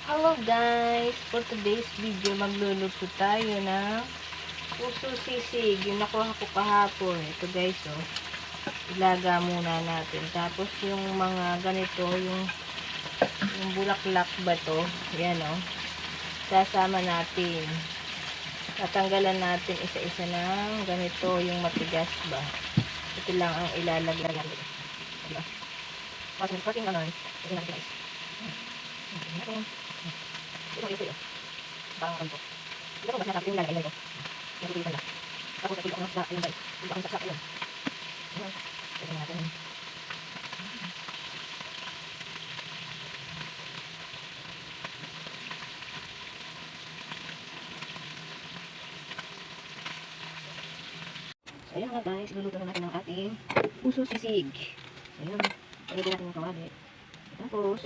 Hello guys! For today's video, magluluto tayo ng puso sisig. Yung nakuha ko kahapon. Ito guys, oh. Ilaga muna natin. Tapos yung mga ganito, yung bulaklak ba to? Yan, oh. Sasama natin. Tatanggalan natin isa-isa ng ganito, yung matigas ba. Ito lang ang ilalagay natin. Diba? Pating ano, ito natin guys. Ito yung ito. Parang kanto. Ito ba sinasabi yung lalagay ko? Yung tutulitan na. Tapos ito yung sa ayun guys. Ito ang saksak yun. Ito natin. So ayan nga guys. Luluto na natin ang ating puso sisig. Ayan. Lagyan natin yung kawali. Tapos